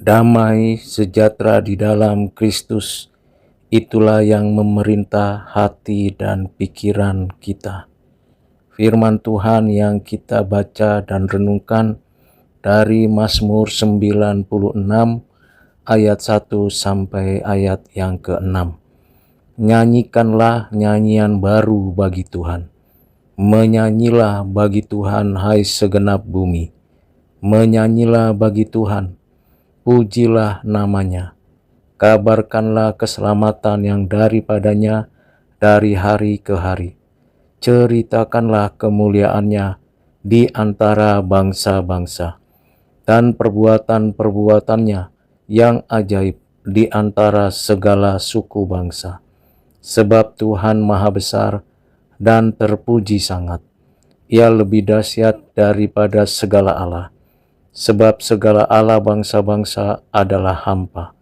Damai sejahtera di dalam Kristus, itulah yang memerintah hati dan pikiran kita. Firman Tuhan yang kita baca dan renungkan dari Mazmur 96 ayat 1 sampai ayat yang ke-6. Nyanyikanlah nyanyian baru bagi Tuhan. Menyanyilah bagi Tuhan, hai segenap bumi. Menyanyilah bagi Tuhan, pujilah namanya. Kabarkanlah keselamatan yang daripadanya dari hari ke hari. Ceritakanlah kemuliaannya di antara bangsa-bangsa, dan perbuatan-perbuatannya yang ajaib di antara segala suku bangsa. Sebab Tuhan Maha Besar dan terpuji sangat. Ia lebih dahsyat daripada segala Allah. Sebab segala Allah bangsa-bangsa adalah hampa.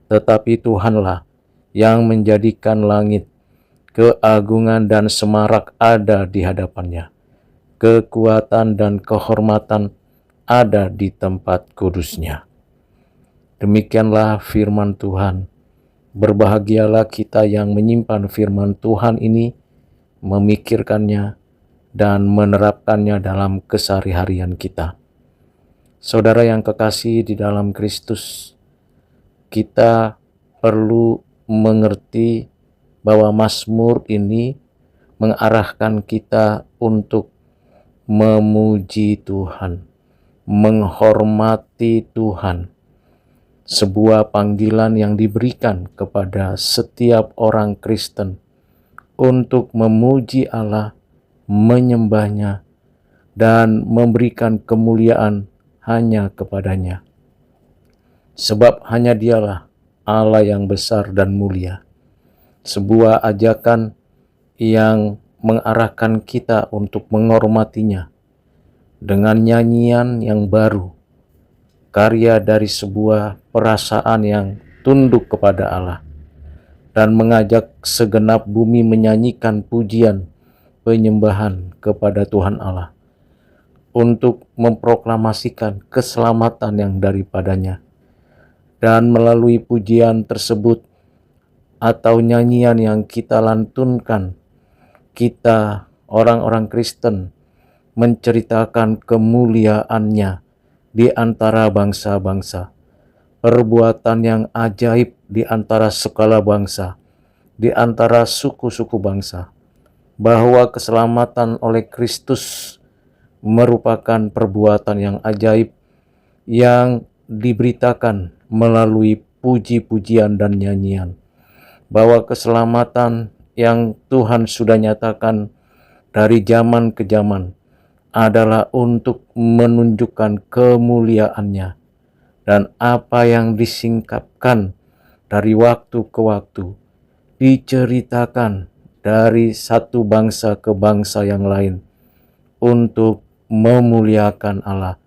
Tetapi Tuhanlah yang menjadikan langit. Keagungan dan semarak ada di hadapannya. Kekuatan dan kehormatan ada di tempat kudusnya. Demikianlah firman Tuhan. Berbahagialah kita yang menyimpan firman Tuhan ini, memikirkannya, dan menerapkannya dalam kesehari-harian kita. Saudara yang kekasih di dalam Kristus, kita perlu mengerti bahwa Mazmur ini mengarahkan kita untuk memuji Tuhan, menghormati Tuhan. Sebuah panggilan yang diberikan kepada setiap orang Kristen untuk memuji Allah, menyembahnya, dan memberikan kemuliaan hanya kepadanya. Sebab hanya Dialah Allah yang besar dan mulia. Sebuah ajakan yang mengarahkan kita untuk menghormatinya dengan nyanyian yang baru, karya dari sebuah perasaan yang tunduk kepada Allah, dan mengajak segenap bumi menyanyikan pujian penyembahan kepada Tuhan Allah untuk memproklamasikan keselamatan yang daripadanya. Dan melalui pujian tersebut atau nyanyian yang kita lantunkan, kita orang-orang Kristen menceritakan kemuliaannya di antara bangsa-bangsa, perbuatan yang ajaib di antara segala bangsa, di antara suku-suku bangsa, bahwa keselamatan oleh Kristus merupakan perbuatan yang ajaib yang diberitakan melalui puji-pujian dan nyanyian, bahwa keselamatan yang Tuhan sudah nyatakan dari zaman ke zaman adalah untuk menunjukkan kemuliaannya, dan apa yang disingkapkan dari waktu ke waktu diceritakan dari satu bangsa ke bangsa yang lain untuk memuliakan Allah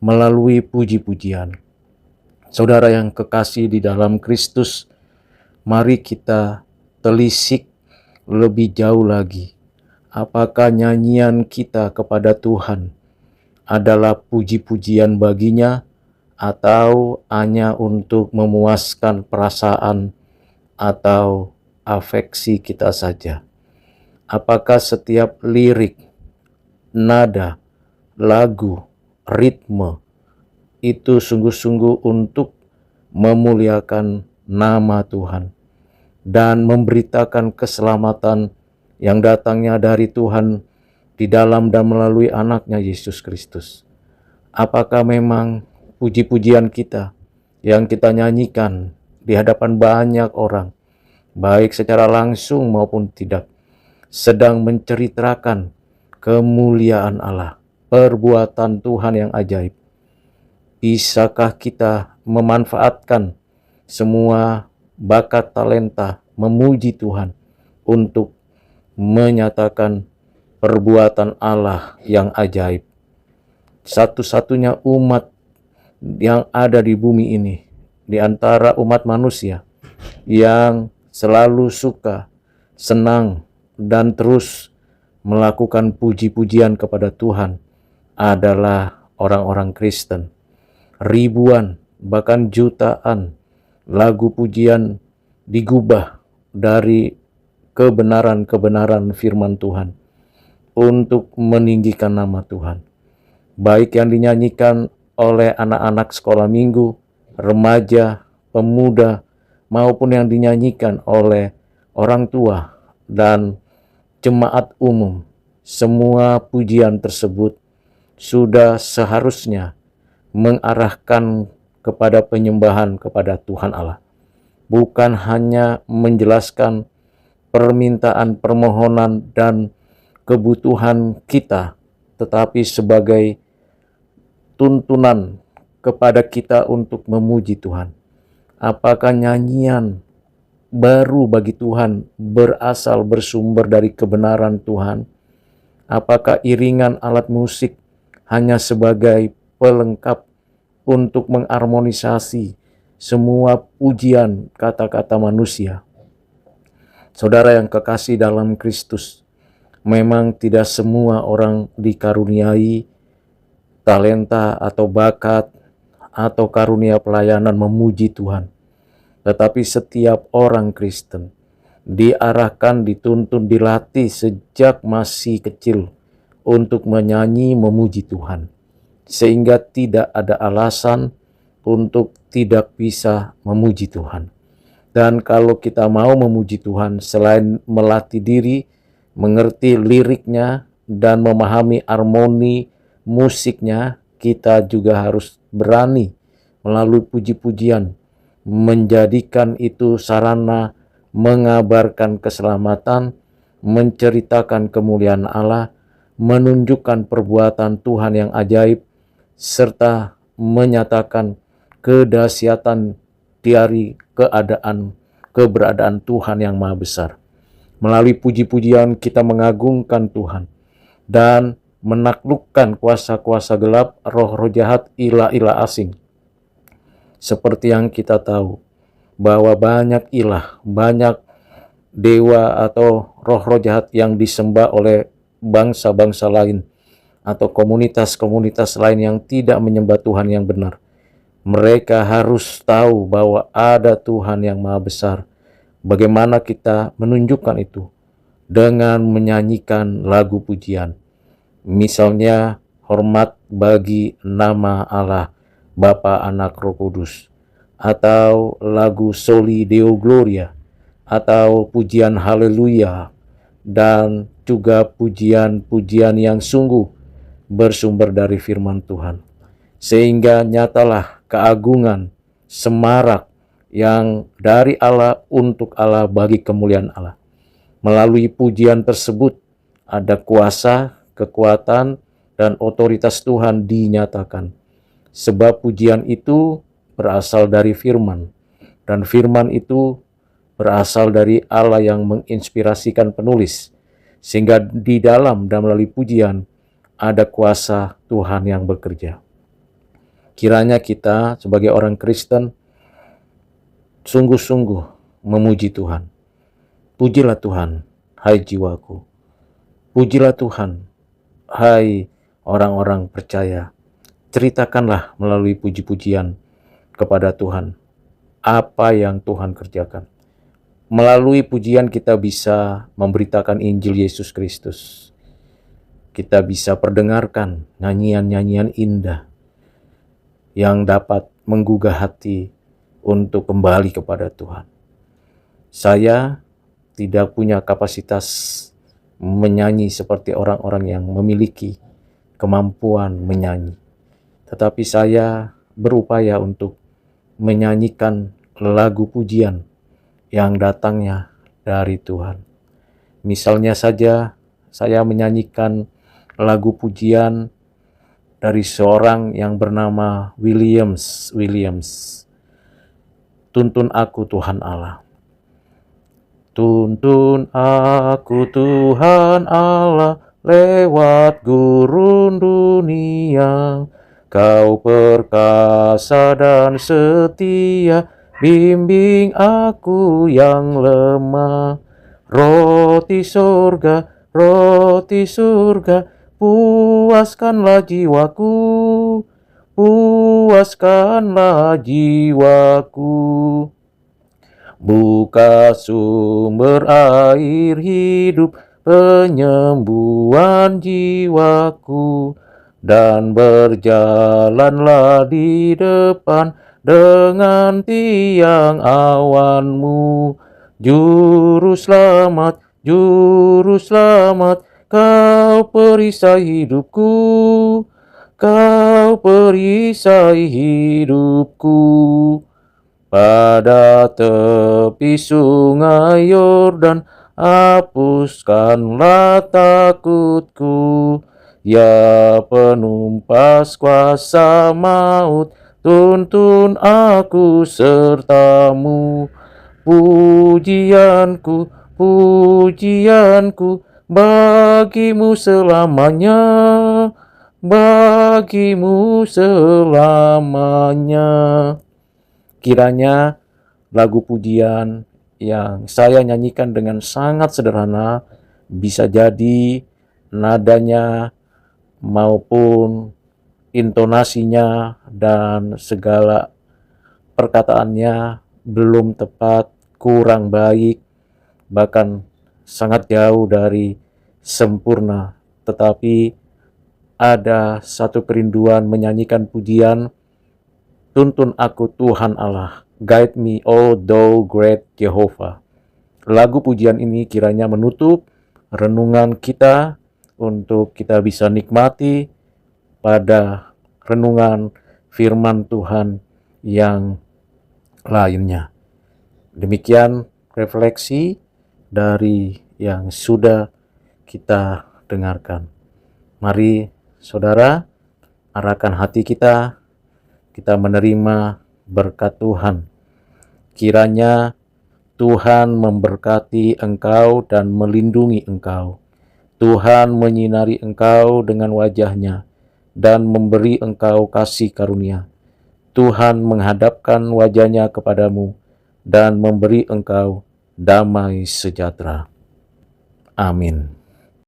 melalui puji-pujian. Saudara yang kekasih di dalam Kristus, mari kita telisik lebih jauh lagi. Apakah nyanyian kita kepada Tuhan adalah puji-pujian baginya, atau hanya untuk memuaskan perasaan atau afeksi kita saja? Apakah setiap lirik, nada, lagu, ritme itu sungguh-sungguh untuk memuliakan nama Tuhan dan memberitakan keselamatan yang datangnya dari Tuhan di dalam dan melalui anaknya Yesus Kristus? Apakah memang puji-pujian kita yang kita nyanyikan di hadapan banyak orang, baik secara langsung maupun tidak, sedang menceritakan kemuliaan Allah, perbuatan Tuhan yang ajaib? Bisakah kita memanfaatkan semua bakat talenta memuji Tuhan untuk menyatakan perbuatan Allah yang ajaib? Satu-satunya umat yang ada di bumi ini, di antara umat manusia yang selalu suka, senang, dan terus melakukan puji-pujian kepada Tuhan adalah orang-orang Kristen. Ribuan bahkan jutaan lagu pujian digubah dari kebenaran-kebenaran firman Tuhan untuk meninggikan nama Tuhan. Baik yang dinyanyikan oleh anak-anak sekolah minggu, remaja, pemuda, maupun yang dinyanyikan oleh orang tua dan jemaat umum. Semua pujian tersebut sudah seharusnya mengarahkan kepada penyembahan kepada Tuhan Allah. Bukan hanya menjelaskan permintaan, permohonan, dan kebutuhan kita, tetapi sebagai tuntunan kepada kita untuk memuji Tuhan. Apakah nyanyian baru bagi Tuhan bersumber dari kebenaran Tuhan? Apakah iringan alat musik hanya sebagai pelengkap untuk mengharmonisasi semua pujian kata-kata manusia? Saudara yang kekasih dalam Kristus, memang tidak semua orang dikaruniai talenta atau bakat atau karunia pelayanan memuji Tuhan. Tetapi setiap orang Kristen diarahkan, dituntun, dilatih sejak masih kecil untuk menyanyi memuji Tuhan. Sehingga tidak ada alasan untuk tidak bisa memuji Tuhan. Dan kalau kita mau memuji Tuhan, selain melatih diri, mengerti liriknya, dan memahami harmoni musiknya, kita juga harus berani melalui puji-pujian menjadikan itu sarana mengabarkan keselamatan, menceritakan kemuliaan Allah, menunjukkan perbuatan Tuhan yang ajaib, serta menyatakan kedahsyatan dari keberadaan Tuhan yang Maha Besar. Melalui puji-pujian kita mengagungkan Tuhan dan menaklukkan kuasa-kuasa gelap, roh-roh jahat, ilah-ilah asing. Seperti yang kita tahu bahwa banyak ilah, banyak dewa atau roh-roh jahat yang disembah oleh bangsa-bangsa lain atau komunitas-komunitas lain yang tidak menyembah Tuhan yang benar. Mereka harus tahu bahwa ada Tuhan yang Maha Besar. Bagaimana kita menunjukkan itu? Dengan menyanyikan lagu pujian. Misalnya, hormat bagi nama Allah, Bapa, Anak, Roh Kudus. Atau lagu Soli Deo Gloria. Atau pujian Haleluya. Dan juga pujian-pujian yang sungguh bersumber dari firman Tuhan. Sehingga nyatalah keagungan, semarak yang dari Allah untuk Allah bagi kemuliaan Allah. Melalui pujian tersebut ada kuasa, kekuatan, dan otoritas Tuhan dinyatakan. Sebab pujian itu berasal dari firman, dan firman itu berasal dari Allah yang menginspirasikan penulis. Sehingga di dalam dan melalui pujian ada kuasa Tuhan yang bekerja. Kiranya kita sebagai orang Kristen sungguh-sungguh memuji Tuhan. Pujilah Tuhan, hai jiwaku. Pujilah Tuhan, hai orang-orang percaya. Ceritakanlah melalui puji-pujian kepada Tuhan apa yang Tuhan kerjakan. Melalui pujian kita bisa memberitakan Injil Yesus Kristus. Kita bisa perdengarkan nyanyian-nyanyian indah yang dapat menggugah hati untuk kembali kepada Tuhan. Saya tidak punya kapasitas menyanyi seperti orang-orang yang memiliki kemampuan menyanyi. Tetapi saya berupaya untuk menyanyikan lagu pujian yang datangnya dari Tuhan. Misalnya saja saya menyanyikan lagu pujian dari seorang yang bernama Williams. Tuntun aku Tuhan Allah. Tuntun aku Tuhan Allah lewat gurun dunia. Kau perkasa dan setia, bimbing aku yang lemah. Roti surga, puaskanlah jiwaku. puaskanlah jiwaku. Buka sumber air hidup, penyembuhan jiwaku, dan berjalanlah di depan dengan tiang awanmu. Juru selamat, kau perisai hidupku, kau perisai hidupku. Pada tepi sungai Yordan, hapuskanlah takutku. Ya penumpas kuasa maut, tuntun aku sertamu. Pujianku, pujianku, bagimu selamanya, bagimu selamanya. Kiranya lagu pujian yang saya nyanyikan dengan sangat sederhana, bisa jadi nadanya maupun intonasinya dan segala perkataannya belum tepat, kurang baik, bahkan sangat jauh dari sempurna. Tetapi ada satu kerinduan menyanyikan pujian, tuntun aku Tuhan Allah, guide me, O thou great Jehovah. Lagu pujian ini kiranya menutup renungan kita untuk kita bisa nikmati pada renungan firman Tuhan yang lainnya. Demikian refleksi dari yang sudah kita dengarkan. Mari saudara, arahkan hati kita menerima berkat Tuhan. Kiranya Tuhan memberkati engkau dan melindungi engkau. Tuhan menyinari engkau dengan wajah-Nya dan memberi engkau kasih karunia. Tuhan menghadapkan wajah-Nya kepadamu dan memberi engkau damai sejahtera. Amin.